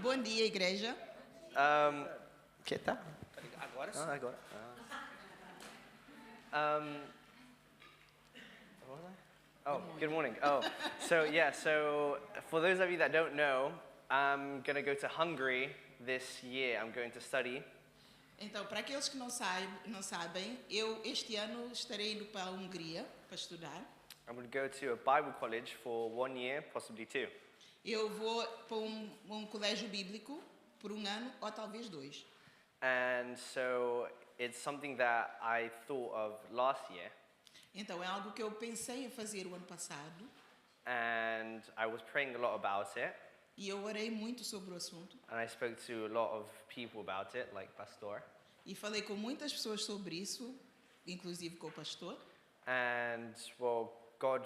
Bom dia, igreja. Que tá? Agora sim. Agora. Good morning. So for those of you that don't know, I'm going to go to Hungary this year. I'm going to study. Então, para aqueles que não sabem, eu este ano estarei indo para a Hungria para estudar. I'm going to go to a Bible college for 1 year, possibly 2. Eu vou para um colégio bíblico por 1 ano ou talvez 2. And so it's something that I thought of last year. Então, é algo que eu pensei em fazer o ano passado. And I was praying a lot about it. E eu orei muito sobre o assunto. And I spoke to a lot of people about it, like Pastor. E falei com muitas pessoas sobre isso, inclusive com o pastor. And, well, God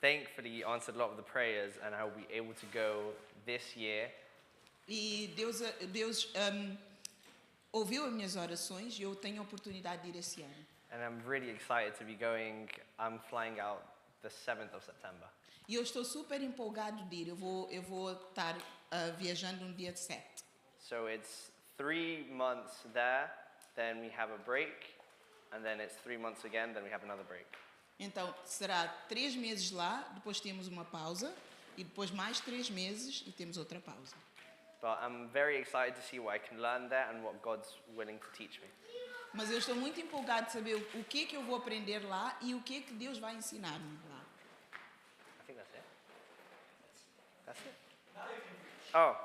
thankfully answered a lot of the prayers, and I'll be able to go this year. E Deus ouviu as minhas orações e eu tenho a oportunidade de ir esse ano. And I'm really excited to be going. I'm flying out the 7th of September. E eu estou super empolgado de ir. Eu vou estar viajando no dia 7. So it's 3 months there, then we have a break, and then it's 3 months again, then we have another break. Então, será 3 meses lá, depois temos uma pausa, e depois mais 3 meses e temos outra pausa. But I'm very excited to see what I can learn there and what God's willing to teach me. Mas eu estou muito empolgado de saber o que eu vou aprender lá e o que Deus vai ensinar-me lá. I think that's it. That's it? Oh.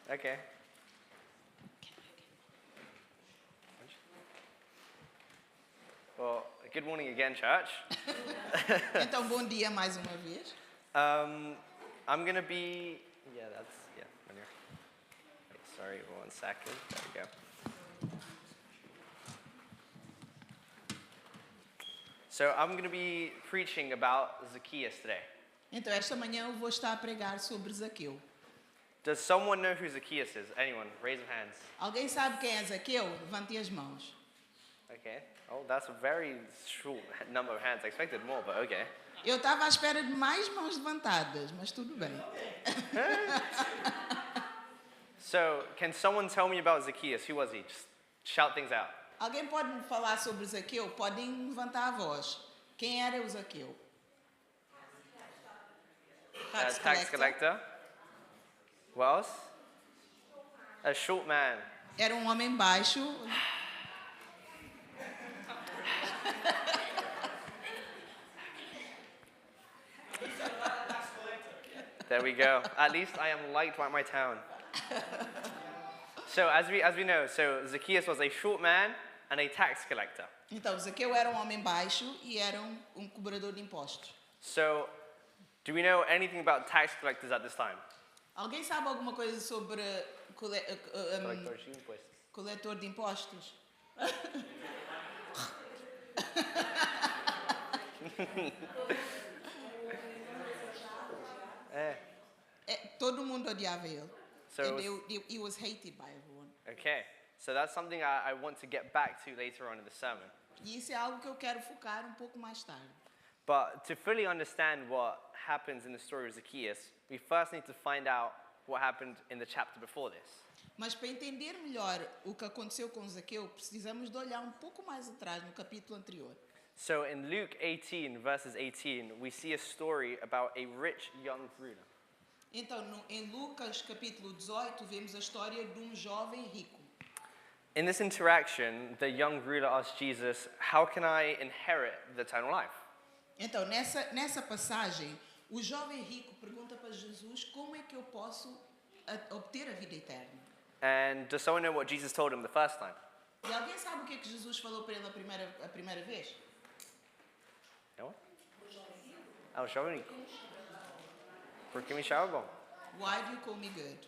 Okay. Well, good morning again, church. Então, bom dia mais uma vez. I'm going to be... Yeah, when you're... Wait, sorry, 1 second. There we go. So I'm going to be preaching about Zacchaeus today. Então, esta manhã eu vou estar a pregar sobre Zaqueu. Does someone know who Zacchaeus is? Anyone? Raise your hands. Alguém sabe quem é Zaqueu? Levante as mãos. Okay. Oh, that's a very short number of hands. I expected more, but okay. Eu estava à espera de mais mãos levantadas, mas tudo bem. So, can someone tell me about Zacchaeus? Who was he? Just shout things out. Alguém pode me falar sobre Zaqueu? Podem levantar a voz. Quem era o Zaqueu? Tax collector. What else? A short man. Era um homem baixo. There we go. At least I am liked by my town. So as we know, so Zacchaeus was a short man and a tax collector. Então, Zaqueu era um homem baixo e era um cobrador de impostos. So, do we know anything about tax collectors at this time? Alguém sabe alguma coisa sobre Coletores de impostos. coletor de impostos? Todo mundo odiava ele. So He was hated by everyone. Okay, so that's something I want to get back to later on in the sermon. E isso é algo que eu quero focar um pouco mais tarde. But to fully understand what happens in the story of Zacchaeus, we first need to find out what happened in the chapter before this. Mas para entender melhor o que aconteceu com Zaqueu, precisamos de olhar um pouco mais atrás, no capítulo anterior. So in Luke 18, verses 18, we see a story about a rich young ruler. Então, em Lucas capítulo 18, vemos a história de jovem rico. In this interaction, the young ruler asks Jesus, "How can I inherit the eternal life?" Então, nessa passagem, o jovem rico pergunta para Jesus como é que eu posso obter a vida eterna. And does someone know what Jesus told him the first time? E alguém sabe o que Jesus falou para ele a primeira vez? No one? Oh, jovem rico. Por que me chama bom? Why do you call me good?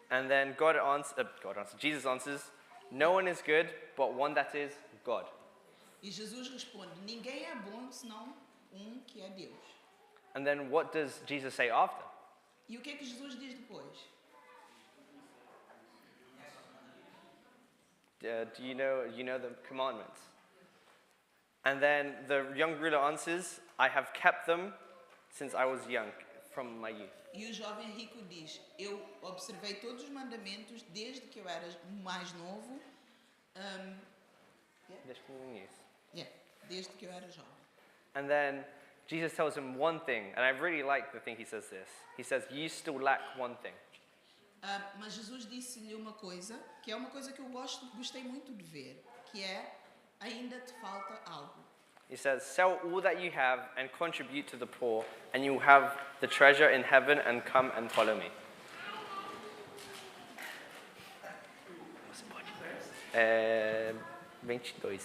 And then Jesus answers, "No one is good, but one that is God." E Jesus responde, ninguém é bom senão que é Deus. And then what does Jesus say after? E o que Jesus diz depois? Do you know the commandments? And then the young ruler answers, "I have kept them since I was young, from my youth. E o jovem rico diz: eu observei todos os mandamentos desde que eu era mais novo. Yeah, desde que eu era jovem. And then Jesus tells him one thing, and I really like the thing he says this. He says, you still lack one thing. Mas Jesus disse-lhe uma coisa, que é uma coisa que eu gostei muito de ver, que é: ainda te falta algo. He says, sell all that you have and contribute to the poor, and you will have the treasure in heaven, and come and follow me. 22.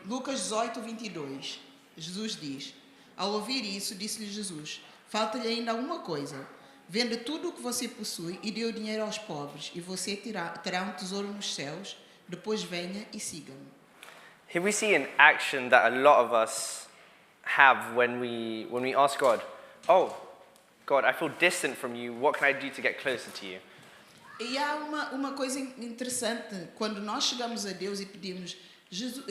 Lucas 18, 22. Jesus diz: ao ouvir isso, disse-lhe Jesus: falta-lhe ainda uma coisa. Venda tudo o que você possui e dê o dinheiro aos pobres, e você terá um tesouro nos céus. Depois venha e siga-me. Here we see an action that a lot of us have when we ask God, oh, God, I feel distant from you. What can I do to get closer to you? E há uma coisa interessante quando nós chegamos a Deus e pedimos: Jesus,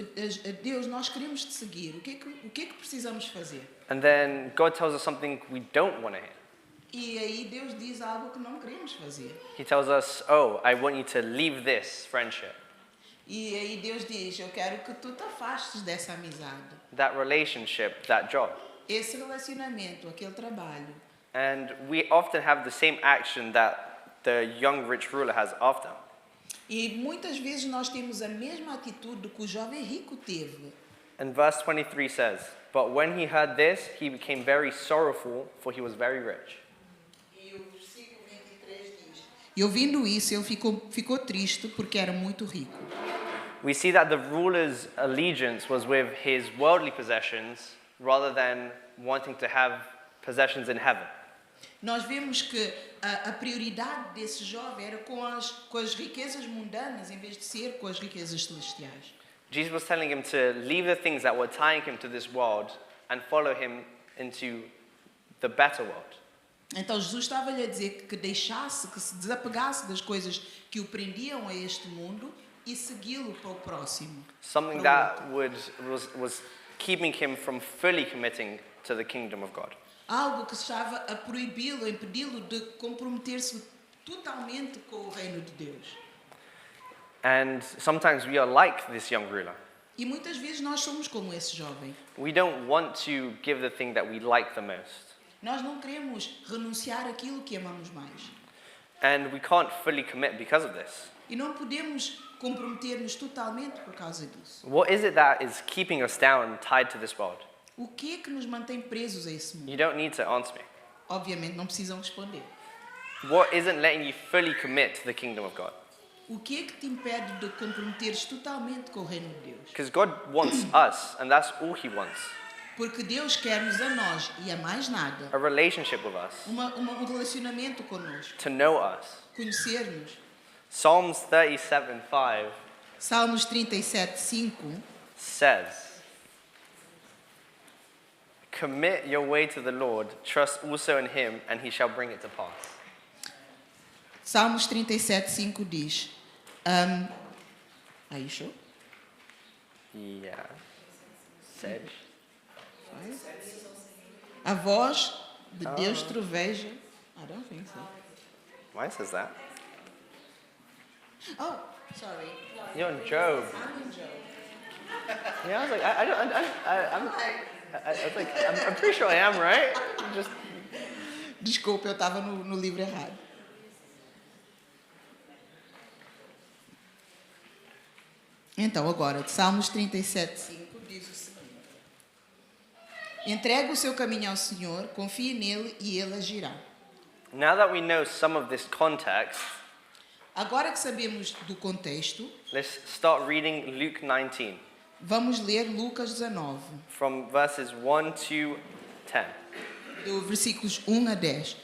Deus, nós queremos te seguir. O que é que precisamos fazer? And then God tells us something we don't want to hear. E aí Deus diz algo que não queremos fazer. He tells us, oh, I want you to leave this friendship, E aí Deus diz: eu quero que tu te afastes dessa amizade, that relationship, that job. esse relacionamento, aquele trabalho. And we often have the same action that the young rich ruler has after. E muitas vezes nós temos a mesma atitude que o jovem rico teve. And verse 23 says, but when he heard this, he became very sorrowful, for he was very rich. E o versículo 23 diz: e ouvindo isso, ele ficou triste porque era muito rico. We see that the ruler's allegiance was with his worldly possessions rather than wanting to have possessions in heaven. Nós vemos que a prioridade desse jovem era com as riquezas mundanas em vez de ser com as riquezas celestiais. Jesus was telling him to leave the things that were tying him to this world and follow him into the better world. Então Jesus estava-lhe a dizer que deixasse, que se desapegasse das coisas que o prendiam a este mundo e segui-lo para o próximo. Something that was keeping him from fully committing to the kingdom of God. Algo que estava a proibi-lo, a impedi-lo de comprometer-se totalmente com o reino de Deus. And sometimes we are like this young ruler. E muitas vezes nós somos como esse jovem. We don't want to give the thing that we like the most. Nós não queremos renunciar àquilo que amamos mais. And we can't fully commit because of this. E não podemos comprometer-nos totalmente por causa disso. What is it that is keeping us down, tied to this world? O que é que nos mantém presos a esse mundo? You don't need to answer me. Obviamente não precisam responder. What isn't letting you fully commit to the kingdom of God? O que é que te impede de comprometeres totalmente com o reino de Deus? Because God wants us, and that's all He wants. Porque Deus quer-nos a nós e a mais nada. A relationship with us, Um relacionamento connosco. to know us. Conhecer-nos. Psalms 37:5 Salmos 37:5 says, commit your way to the Lord, trust also in Him, and He shall bring it to pass. Salmos 37:5 diz: Are you sure? Yeah. Said. A voz de Deus troveja. I don't think so. Mine says that. Oh, sorry. You're in Job. I'm in Job. Yeah, I was like, I'm pretty sure I am, right? Just. Desculpa, eu estava no livro errado. Então, agora, Salmos 37:5 diz o seguinte: entrega o seu caminho ao Senhor, confie nele e ele agirá. Now that we know some of this context, Agora que sabemos do contexto, let's start reading Luke 19 vamos ler Lucas 19, from verses 1 to 10. do versículos 1 a 10.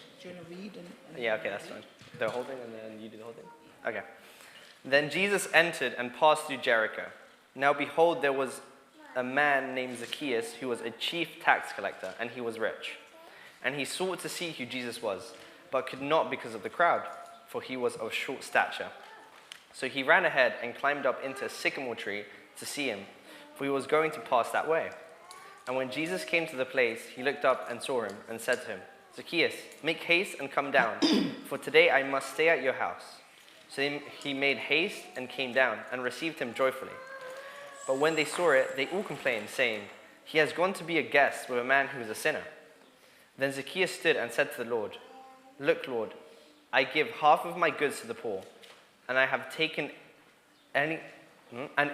Yeah, okay, that's fine. The whole thing and then you do the whole thing? Okay. Then Jesus entered and passed through Jericho. Now behold, there was a man named Zacchaeus who was a chief tax collector, and he was rich. And he sought to see who Jesus was, but could not because of the crowd, for he was of short stature. So he ran ahead and climbed up into a sycamore tree to see him, for he was going to pass that way. And when Jesus came to the place, he looked up and saw him and said to him, Zacchaeus, make haste and come down, for today I must stay at your house. So he made haste and came down and received him joyfully. But when they saw it, they all complained, saying, he has gone to be a guest with a man who is a sinner. Then Zacchaeus stood and said to the Lord, look, Lord, I give half of my goods to the poor, and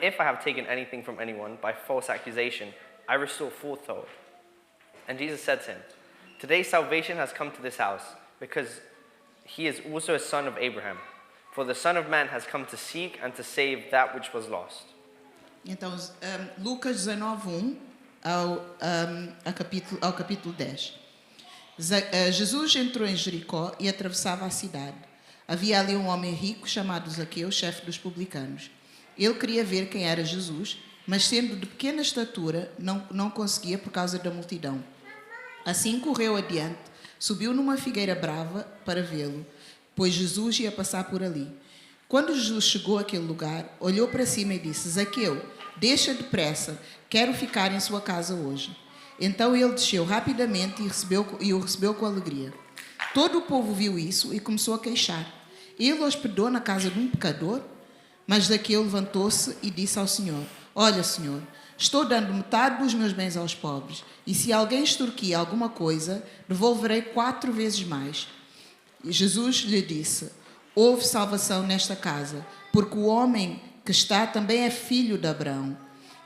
if I have taken anything from anyone by false accusation, I restore fourfold. And Jesus said to him, today salvation has come to this house, because he is also a son of Abraham. For the Son of Man has come to seek and to save that which was lost. Então, Lucas 19:1 ao capítulo 10. Jesus entrou em Jericó e atravessava a cidade. Havia ali um homem rico chamado Zaqueu, chefe dos publicanos. Ele queria ver quem era Jesus, mas sendo de pequena estatura, não conseguia por causa da multidão. Assim correu adiante, subiu numa figueira brava para vê-lo, pois Jesus ia passar por ali. Quando Jesus chegou àquele lugar, olhou para cima e disse, Zaqueu, deixa depressa, quero ficar em sua casa hoje. Então ele desceu rapidamente e o recebeu com alegria. Todo o povo viu isso e começou a queixar. Ele hospedou na casa de um pecador? Mas Zaqueu levantou-se e disse ao Senhor, olha, Senhor, estou dando metade dos meus bens aos pobres, e se alguém extorquir alguma coisa, devolverei 4 vezes mais. E Jesus lhe disse, houve salvação nesta casa, porque o homem que está também é filho de Abraão.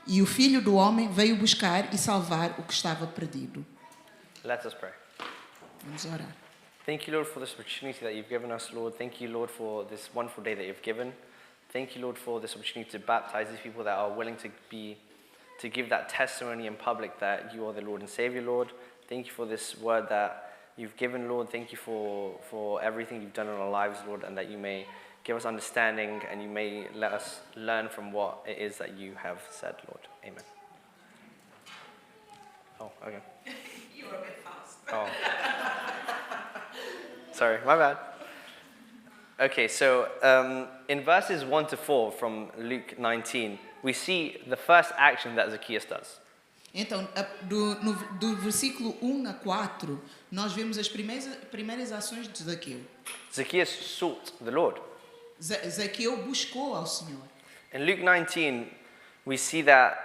E o Filho do Homem veio buscar e salvar o que estava perdido. Let us pray. Vamos orar. Thank you, Lord, for this opportunity that you've given us, Lord. Thank you, Lord, for this wonderful day that you've given. Thank you, Lord, for this opportunity to baptize these people that are willing to give that testimony in public that you are the Lord and Savior, Lord. Thank you for this word that you've given, Lord. Thank you for everything you've done in our lives, Lord, and that you may give us understanding and you may let us learn from what it is that you have said, Lord. Amen. Oh, okay. You were a bit fast. Oh. Sorry, my bad. Okay, so in verses 1 to 4 from Luke 19, we see the first action that Zacchaeus does. Então, do versículo 1 a 4, nós vemos as primeiras ações de Zaqueu. Zacchaeus sought the Lord. Zaqueu buscou ao Senhor. In Luke 19, we see that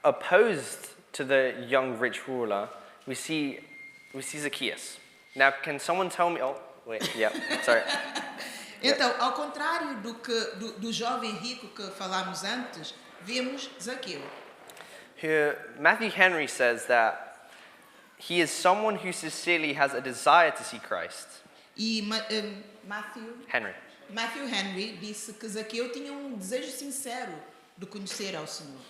opposed to the young rich ruler, we see Zacchaeus. Now, can someone tell me? Oh, wait, yeah, sorry. Então, ao contrário do jovem rico que falámos antes, vemos Zaqueu. Here, Matthew Henry says that he is someone who sincerely has a desire to see Christ. E Matthew Henry disse que Zaqueu tinha desejo sincero de conhecer ao Senhor.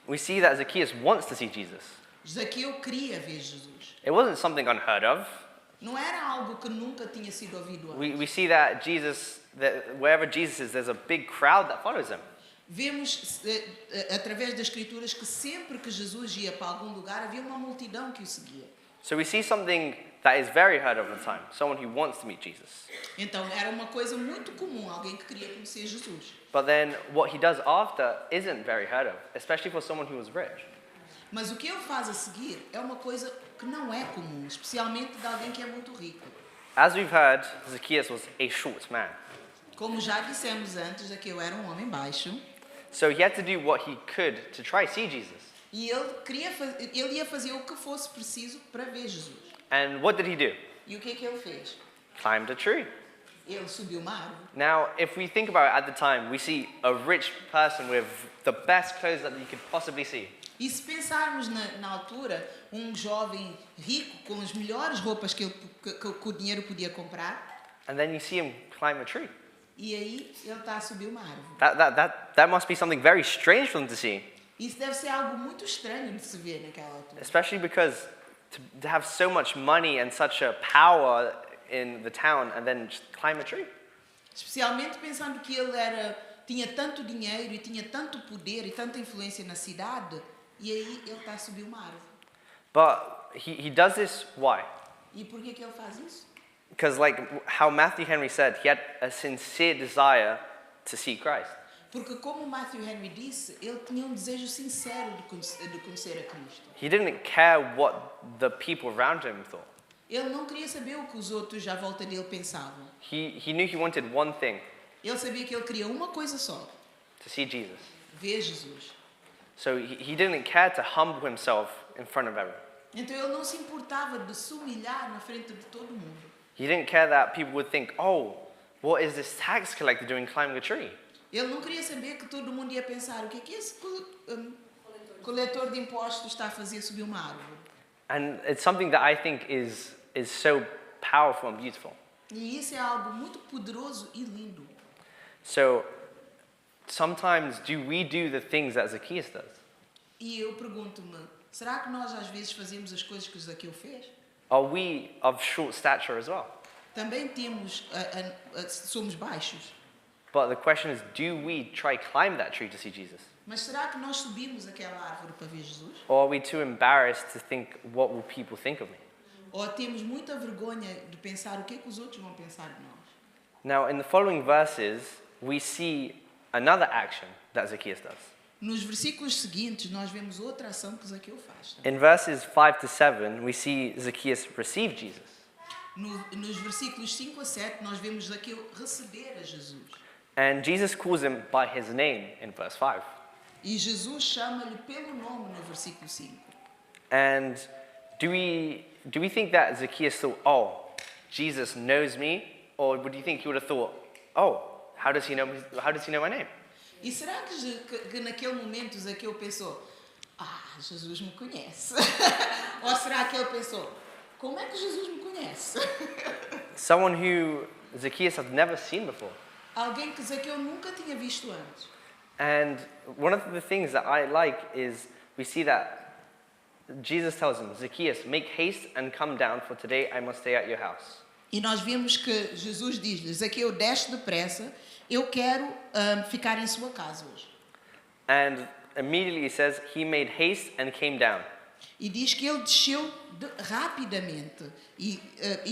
We see that Zacchaeus wants to see Jesus. Zaqueu queria ver Jesus. It wasn't something unheard of. Não era algo que nunca tinha sido ouvido antes. We see that wherever Jesus is, there's a big crowd that follows him. Vemos através das Escrituras que sempre que Jesus ia para algum lugar havia uma multidão que o seguia. So we see something that is very heard of in time, someone who wants to meet Jesus. Então era uma coisa muito comum, alguém que queria conhecer Jesus. But then what he does after isn't very heard of, especially for someone who was rich. Mas o que ele faz a seguir é uma coisa que não é comum, especialmente de alguém que é muito rico. As we've heard, Zacchaeus was a short man. Como já dissemos antes, Zaqueu era um homem baixo. So he had to do what he could to try to see Jesus. E ele ia fazer o que fosse preciso para ver Jesus. And what did he do? E o que é que ele fez? Climbed a tree. Ele subiu uma árvore. Now, if we think about it at the time, we see a rich person with the best clothes that you could possibly see. E se pensarmos na altura, um jovem rico com as melhores roupas que o dinheiro podia comprar. And then you see him climb a tree. E aí ele está a subir uma árvore. That must be something very strange for them to see. Isso deve ser algo muito estranho de se ver naquela altura. Especially because to have so much money and such a power in the town and then just climb a tree. Especialmente pensando que ele tinha tanto dinheiro e tinha tanto poder e tanta influência na cidade, e aí ele está a subir uma árvore. But he does this why? E por que ele faz isso? Because like how Matthew Henry said, he had a sincere desire to see Christ. Porque como Matthew Henry disse, ele tinha desejo sincero de conhecer a Cristo. He didn't care what the people around him thought. Ele não queria saber o que os outros à volta dele pensavam. He knew he wanted one thing, Ele sabia que ele queria uma coisa só, to see Jesus. ver Jesus. So he didn't care to humble himself in front of everyone. Então ele não se importava de se humilhar na frente de todo mundo. He didn't care that people would think, oh, what is this tax collector doing climbing a tree? Ele não queria saber que todo mundo ia pensar o que é que esse coletor de impostos está a fazer subir uma árvore. And it's something that I think is so powerful and beautiful. E isso é algo muito poderoso e lindo. So sometimes do we do the things that Zacchaeus does? E eu pergunto-me, será que nós às vezes fazemos as coisas que o Zaqueu fez? Are we of short stature as well? Também somos baixos. But the question is, do we try climb that tree to see Jesus? Mas será que nós subimos aquela árvore para ver Jesus? Or are we too embarrassed to think, what will people think of me? Ou temos muita vergonha de pensar o que é que os outros vão pensar de nós? Now, in the following verses, we see another action that Zacchaeus does. Nos versículos seguintes, nós vemos outra ação que Zaqueu faz. In verses 5 to 7, we see Zacchaeus receive Jesus. Nos versículos 5 a 7, nós vemos Zaqueu receber a Jesus. And Jesus calls him by his name in verse 5. E Jesus chama-lhe pelo nome no versículo 5. And do we think that Zacchaeus thought, oh, Jesus knows me? Or would you think he would have thought, oh, how does he know my name? E será que naquele momento Zaqueu pensou, Jesus me conhece? Ou será que ele pensou, como é que Jesus me conhece? Someone who Zacchaeus had never seen before. Alguém que Zaqueu nunca tinha visto antes. And one of the things that I like is we see that Jesus tells him, Zacchaeus, make haste and come down, for today I must stay at your house. E nós vemos que Jesus diz-lhe, Zaqueu, desce depressa, eu quero ficar em sua casa hoje. And immediately he says, he made haste and came down. E diz que ele desceu rapidamente e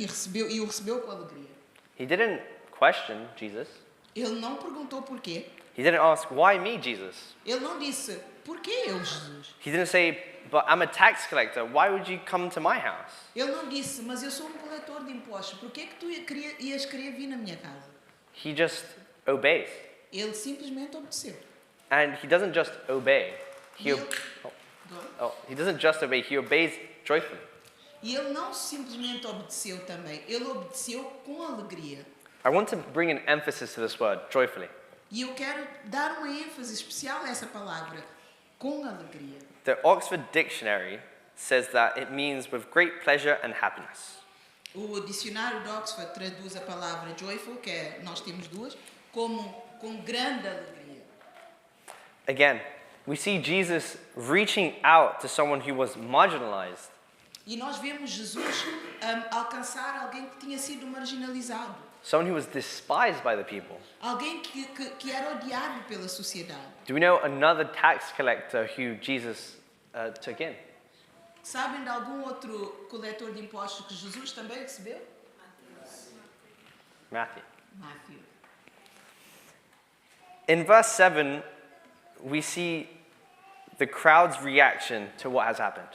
o recebeu com alegria. He didn't question Jesus. Ele não perguntou porquê. He didn't ask, why me, Jesus? Ele não disse, porquê eu, Jesus? He didn't say, but I'm a tax collector. Why would you come to my house? Ele não disse, mas eu sou coletor de impostos. Porquê que tu ias querer vir na minha casa? He just obeys. Ele simplesmente obedeceu. And he doesn't just obey. He doesn't just obey. He obeys joyfully. E ele não simplesmente obedeceu também. Ele obedeceu com alegria. I want to bring an emphasis to this word, joyfully. E eu quero dar uma ênfase especial a essa palavra, com alegria. The Oxford Dictionary says that it means with great pleasure and happiness. O dicionário de Oxford traduz a palavra joyful, que nós temos duas, como com grande alegria. Again, we see Jesus reaching out to someone who was marginalized. E nós vemos Jesus alcançar alguém que tinha sido marginalizado. Someone who was despised by the people. Alguém que era odiado pela sociedade. Do we know another tax collector who Jesus took in? Sabem de algum outro coletor de impostos que Jesus também recebeu? Matthew. Matthew. In verse 7, we see the crowd's reaction to what has happened.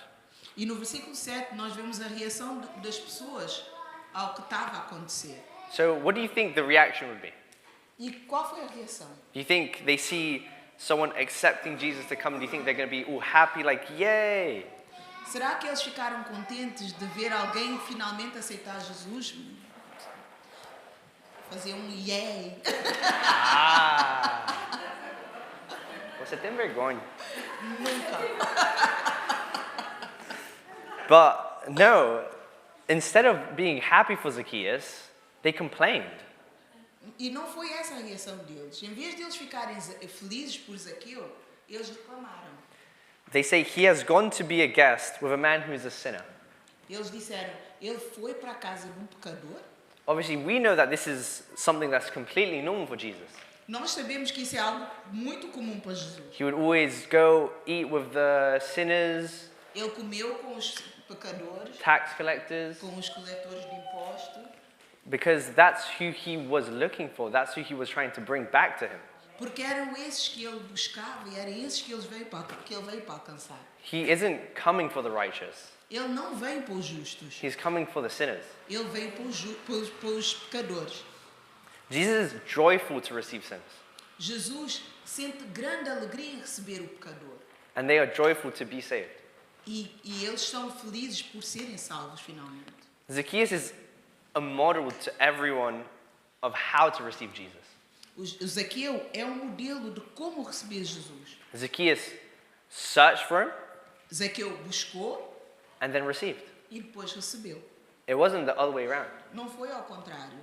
E no versículo 7 nós vemos a reação das pessoas ao que estava a acontecer. So what do you think the reaction would be? E qual foi a reação? Do you think they see someone accepting Jesus to come? Do you think they're going to be all happy, like, yay? Será que eles ficaram contentes de ver alguém finalmente aceitar Jesus? Fazer yay. Você tem vergonha. Nunca. But no, instead of being happy for Zacchaeus, they complained. E não foi essa a reação deles. Em vez de eles ficarem felizes por Zaqueu, eles reclamaram. They say he has gone to be a guest with a man who is a sinner. Eles disseram, ele foi para a casa de pecador? Obviously, we know that this is something that's completely normal for Jesus. Nós sabemos que isso é algo muito comum para Jesus. He would always go eat with the sinners, Ele comeu com os pecadores, tax collectors, com os coletores de impostos, because that's who he was looking for. That's who he was trying to bring back to him. Porque eram esses que ele buscava e eram esses que ele veio para alcançar. He isn't coming for the righteous. Ele não veio para os justos. He's coming for the sinners. Ele veio para os pecadores. Jesus is joyful to receive sinners. Jesus sente grande alegria em receber o pecador. And they are joyful to be saved. E eles estão felizes por serem salvos finalmente. Zacchaeus is a model to everyone of how to receive Jesus. O Zaqueu é um modelo de como receber Jesus. Zacchaeus searched for him Zaqueu buscou and then received. e depois recebeu. It wasn't the other way around. Não foi ao contrário.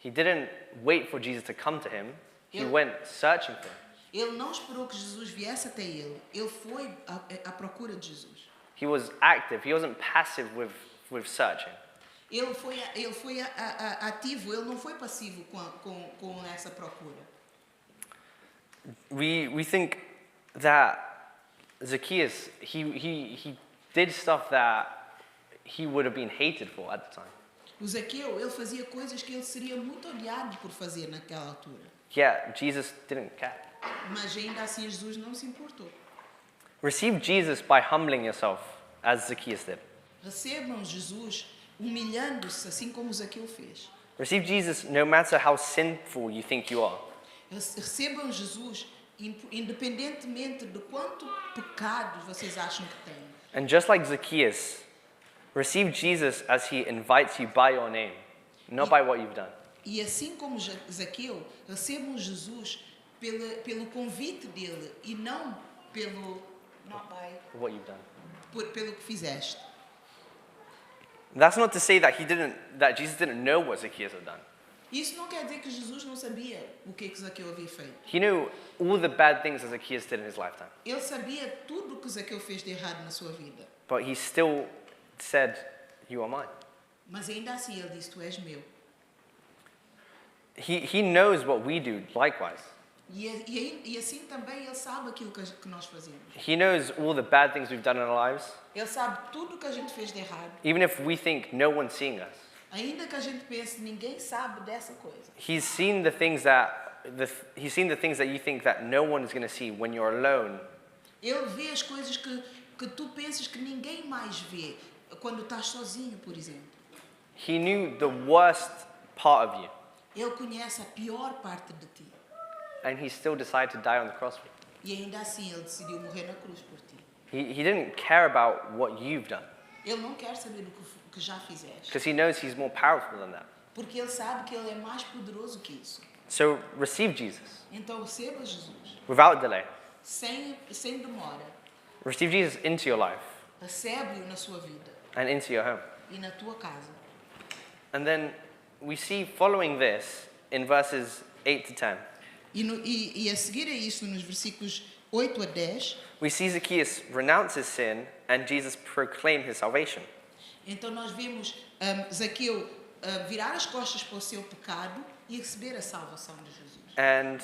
He didn't wait for Jesus to come to him. He Yeah. went searching for him. Ele não esperou que Jesus viesse até ele. Ele foi à procura de Jesus. He was active. He wasn't passive with searching. Ele foi ativo. Ele não foi passivo com essa procura. We think that Zacchaeus, he did stuff that he would have been hated for at the time. O Zaqueu, ele fazia coisas que ele seria muito odiado por fazer naquela altura. Yet Jesus didn't care. Mas ainda assim Jesus não se importou. Receive Jesus by humbling yourself, as Zacchaeus did. Recebam Jesus humilhando-se, assim como o Zaqueu fez. Receive Jesus no matter how sinful you think you are. Recebam Jesus independentemente de quanto pecados vocês acham que têm. And just like Zacchaeus, receive Jesus as he invites you by your name, not by what you've done. E assim como Zaqueu, recebam Jesus pelo convite dele e não pelo What you've done. pelo que fizeste. That's not to say that Jesus didn't know what Zacchaeus had done. Isso não quer dizer que Jesus não sabia o que Zaqueu havia feito. He knew all the bad things that Zacchaeus did in his lifetime. Ele sabia tudo o que Zaqueu fez de errado na sua vida. But he still said, "You are mine." Mas ainda assim ele disse, tu és meu. He knows what we do likewise. E assim também ele sabe aquilo que nós fazemos. He knows all the bad things we've done in our lives, Ele sabe tudo o que a gente fez de errado. even if we think no one's seeing us. Ainda que a gente pense, ninguém sabe dessa coisa. He's seen the things that you think that no one is going to see when you're alone. Ele vê as coisas que tu pensas que ninguém mais vê quando estás sozinho, por exemplo. He knew the worst part of you, Ele conhece a pior parte de ti. and he still decided to die on the cross for you. E ainda assim ele decidiu morrer na cruz por ti. He didn't care about what you've done, Ele não quer saber do que já fizeste. because he knows he's more powerful than that. Porque ele sabe que ele é mais poderoso que isso. So receive Jesus Então receba Jesus. without delay. Sem demora. Receive Jesus into your life Recebe-o na sua vida and into your home. e na tua casa. And then we see following this in verses 8 to 10. E a seguir a isso, nos versículos 8 a 10, We see Zacchaeus renounce his sin and Jesus proclaim his salvation. então nós vemos Zaqueu virar as costas para o seu pecado e receber a salvação de Jesus. And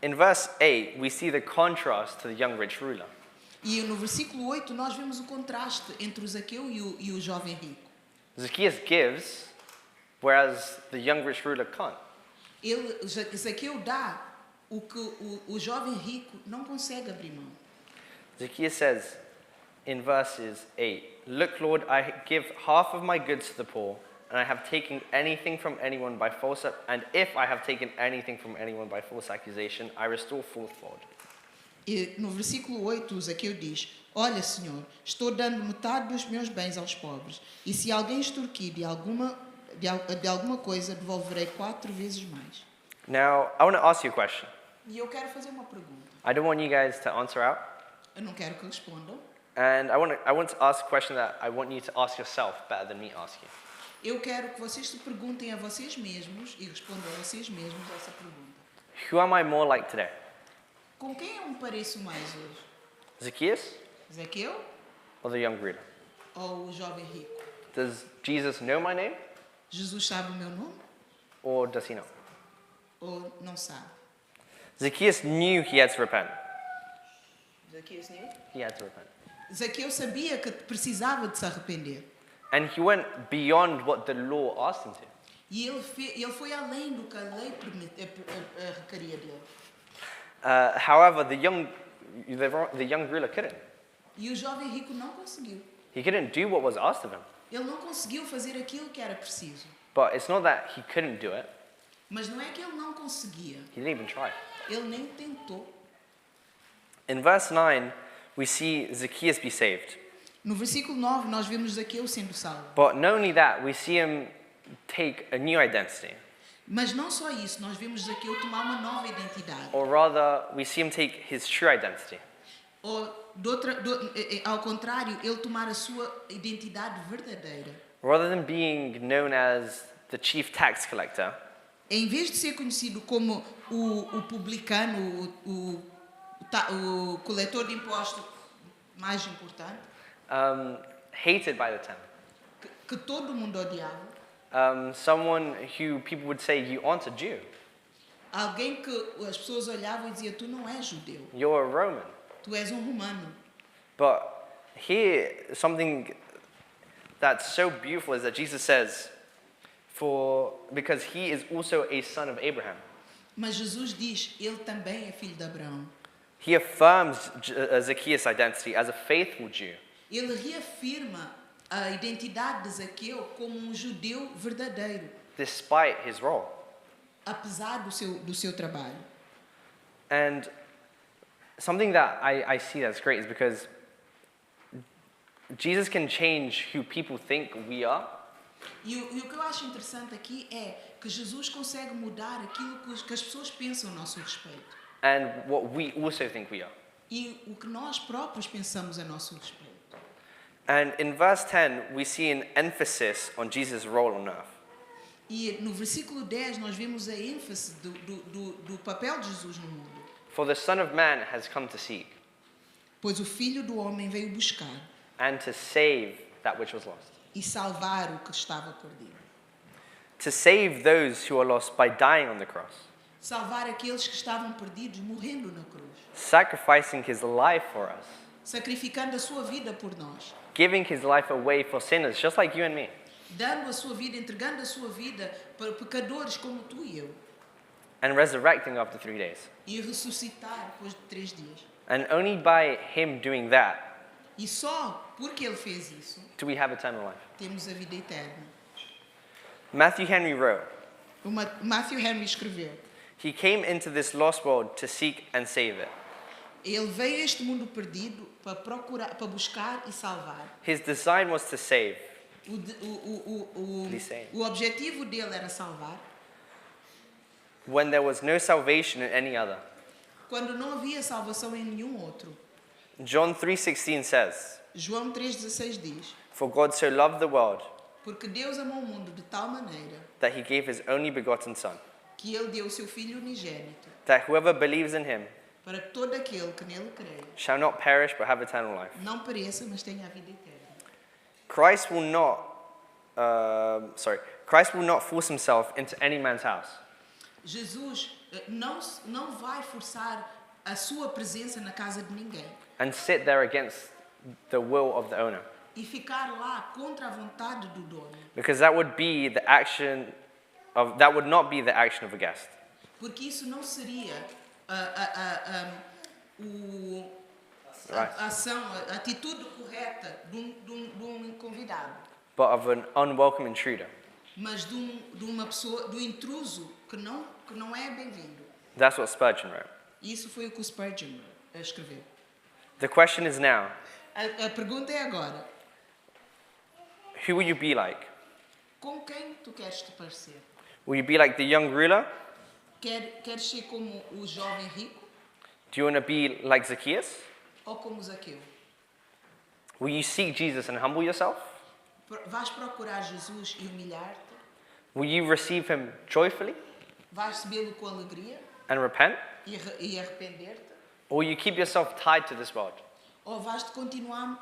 in verse 8, we see the contrast to the young rich ruler. E no versículo 8 nós vemos o contraste entre o Zaqueu e o jovem rico. Zacchaeus gives, whereas the young rich ruler can't. Zaqueu dá o que o jovem rico não consegue abrir mão. Zacchaeus says in verses 8, "Look, Lord, I give half of my goods to the poor, and I have taken anything from anyone by false and if I have taken anything from anyone by false accusation, I restore fourfold." E no versículo 8, Zaqueu diz: Olha, Senhor, estou dando metade dos meus bens aos pobres, e se alguém extorquir de alguma coisa, devolverei 4 vezes mais. Now, I want to ask you a question. E eu quero fazer uma pergunta. I don't want you guys to answer out, Eu não quero que respondam. and I want to ask a question that I want you to ask yourself better than me asking. Eu quero que vocês se perguntem a vocês mesmos e respondam a vocês mesmos essa pergunta. Who am I more like today? Com quem eu me pareço mais hoje? Zacchaeus Zaqueu or the young ruler? ou o jovem rico? Does Jesus know my name Jesus sabe o meu nome or does he not? ou não sabe? Zacchaeus knew he had to repent. Zaqueu He had to repent. Zaqueu sabia que precisava de se arrepender. And he went beyond what the law asked him to. E ele foi além do que a lei requeria dele. However, the young ruler couldn't. E o jovem rico não conseguiu. He couldn't do what was asked of him. Ele não conseguiu fazer aquilo que era preciso. But it's not that he couldn't do it. Mas não é que ele não conseguia. He didn't even try. Ele nem tentou. In verse 9, we see Zacchaeus be saved. No versículo 9, nós vemos Zaqueu sendo salvo. But not only that, we see him take a new identity. Mas não só isso, nós vemos Zaqueu tomar uma nova identidade. Or rather, we see him take his true identity. Ou, ao contrário, ele tomar a sua identidade verdadeira. Rather than being known as the chief tax collector, Em vez de ser conhecido como o publicano, o coletor de impostos mais importante, hated by the ten, que todo mundo odiava, someone who people would say, you aren't a Jew, alguém que as pessoas olhavam e diziam, tu não és judeu, you're a Roman. tu és romano. But here, something that's so beautiful is that Jesus says, because he is also a son of Abraham. Mas Jesus diz, ele também é filho de Abraão. He affirms Zacchaeus' identity as a faithful Jew. Ele reafirma a identidade de Zaqueu como um judeu verdadeiro, Despite his role. apesar do seu trabalho. And something that I see that's great is because Jesus can change who people think we are. E o que eu acho interessante aqui é que Jesus consegue mudar aquilo que as pessoas pensam a nosso respeito. And what we also think we are. E o que nós próprios pensamos a nosso respeito. And in verse 10, we see an emphasis on Jesus' role on earth. E no versículo 10 nós vemos a ênfase do papel de Jesus no mundo. For the Son of Man has come to seek Pois o Filho do Homem veio buscar and to save that which was lost. e salvar o que estava perdido. To save those who are lost by dying on the cross, Salvar aqueles que estavam perdidos morrendo na cruz. sacrificing his life for us, Sacrificando a sua vida por nós. giving his life away for sinners just like you and me. Dando a sua vida, entregando a sua vida para pecadores como tu e eu. And resurrecting after 3 days. E ressuscitar depois de 3 dias. And only by him doing that E só porque ele fez isso, do we have eternal life. temos a vida eterna. Matthew Henry wrote, Matthew Henry escreveu: he came into this lost world to seek and save it. ele veio a este mundo perdido para procurar, para buscar e salvar. His design was to save. O objetivo dele era salvar. When there was no salvation in any other. Quando não havia salvação em nenhum outro. John 3:16 says, João 3,16 diz: for God so loved the world porque Deus amou o mundo de tal maneira that he gave his only begotten Son, que ele deu o seu Filho unigênito that whoever believes in him para que todo aquele que nele crê shall not perish but have eternal life. não pereça, mas tenha a vida eterna. Christ will not force himself into any man's house. Jesus não vai forçar a sua presença na casa de ninguém And sit there against the will of the owner. e ficar lá contra a vontade do dono, Because that would not be the action of a guest. porque isso não seria Right. a ação, a atitude correta de um convidado, But of an unwelcome intruder. mas de uma pessoa, do intruso que não é bem-vindo. That's what Spurgeon wrote. Isso foi o que o Spurgeon escreveu. The question is now, A pergunta é agora: who will you be like? com quem tu queres te parecer? Will you be like the young ruler? Queres ser como o jovem rico Do you want to be like Zacchaeus? ou como Zaqueu? Will you seek Jesus and humble yourself? Vais procurar Jesus e humilhar-te? Will you receive him joyfully Vais recebê-lo com alegria and repent? e arrepender-te? Or will you keep yourself tied to this world? Ou vais-te continuar,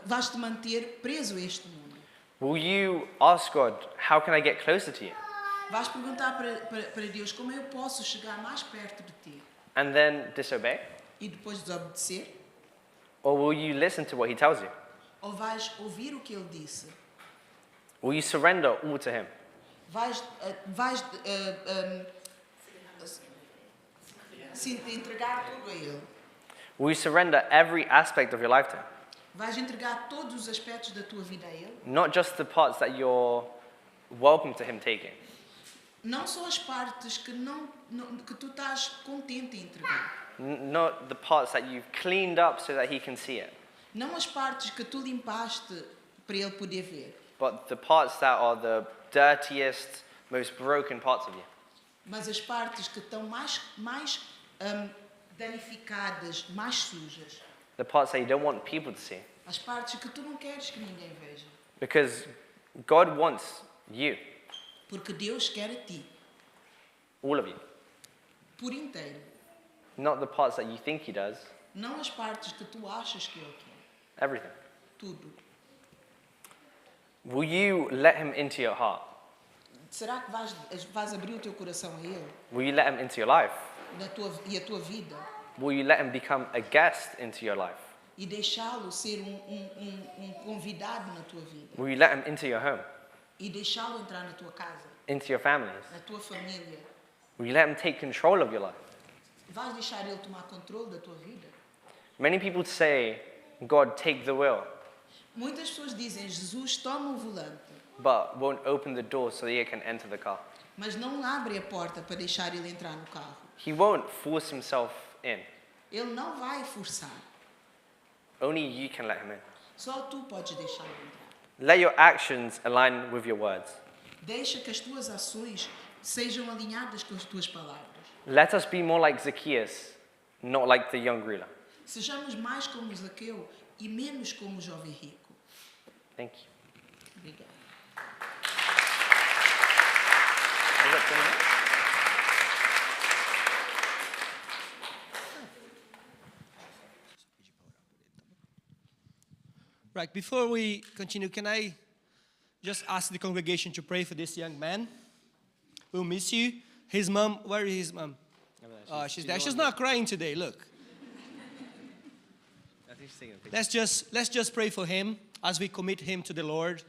vais-te manter preso a este mundo? Will you ask God, how can I get closer to you? Vais perguntar para Deus como eu posso chegar mais perto de ti And then disobey? e depois desobedecer? Or will you listen to what he tells you? Ou vais ouvir o que ele disse? Will you surrender all to him? se te entregar tudo a Ele? Will you surrender every aspect of your life to Him? Vais entregar todos os aspectos da tua vida a Ele? Not just the parts that you're welcome to Him taking. Não só as partes que que tu estás contente em entregar. Not the parts that you've cleaned up so that He can see it. Não as partes que tu limpaste para Ele poder ver. But the parts that are the dirtiest, most broken parts of you. Mas as partes que estão mais danificadas, mais sujas. The parts that you don't want people to see. As partes que tu não queres que ninguém veja. Because God wants you, Porque Deus quer a ti, all of you. por inteiro. Not the parts that you think He does, Não as partes que tu achas que Ele quer. everything. Tudo. Will you let Him into your heart? Será que vais abrir o teu coração a Ele Will you let Him into your life? e a tua vida? Will you let Him become a guest into your life? E deixá-lo ser convidado na tua vida? Will you let Him into your home, E deixá-lo entrar na tua casa, into your families? na tua família? Will you let Him take control of your life? Vais deixar Ele tomar controle da tua vida? Many people say, God, take the wheel, Muitas pessoas dizem, Jesus toma o volante, but won't open the door so that He can enter the car. mas não abre a porta para deixar Ele entrar no carro. He won't force Himself in. Ele não vai forçar. Only you can let Him in. Só tu podes deixá-lo entrar. Let your actions align with your words. Deixa que as tuas ações sejam alinhadas com as tuas palavras. Let us be more like Zacchaeus, not like the young ruler. Sejamos mais como Zaqueu e menos como o jovem rico. Thank you. Obrigada. Is that 10 minutes? Right, before we continue, can I just ask the congregation to pray for this young man? We'll miss you. His mom, where is his mom? She's there. She's not crying today, look. I think she's taking a picture. Let's just pray for him as we commit him to the Lord.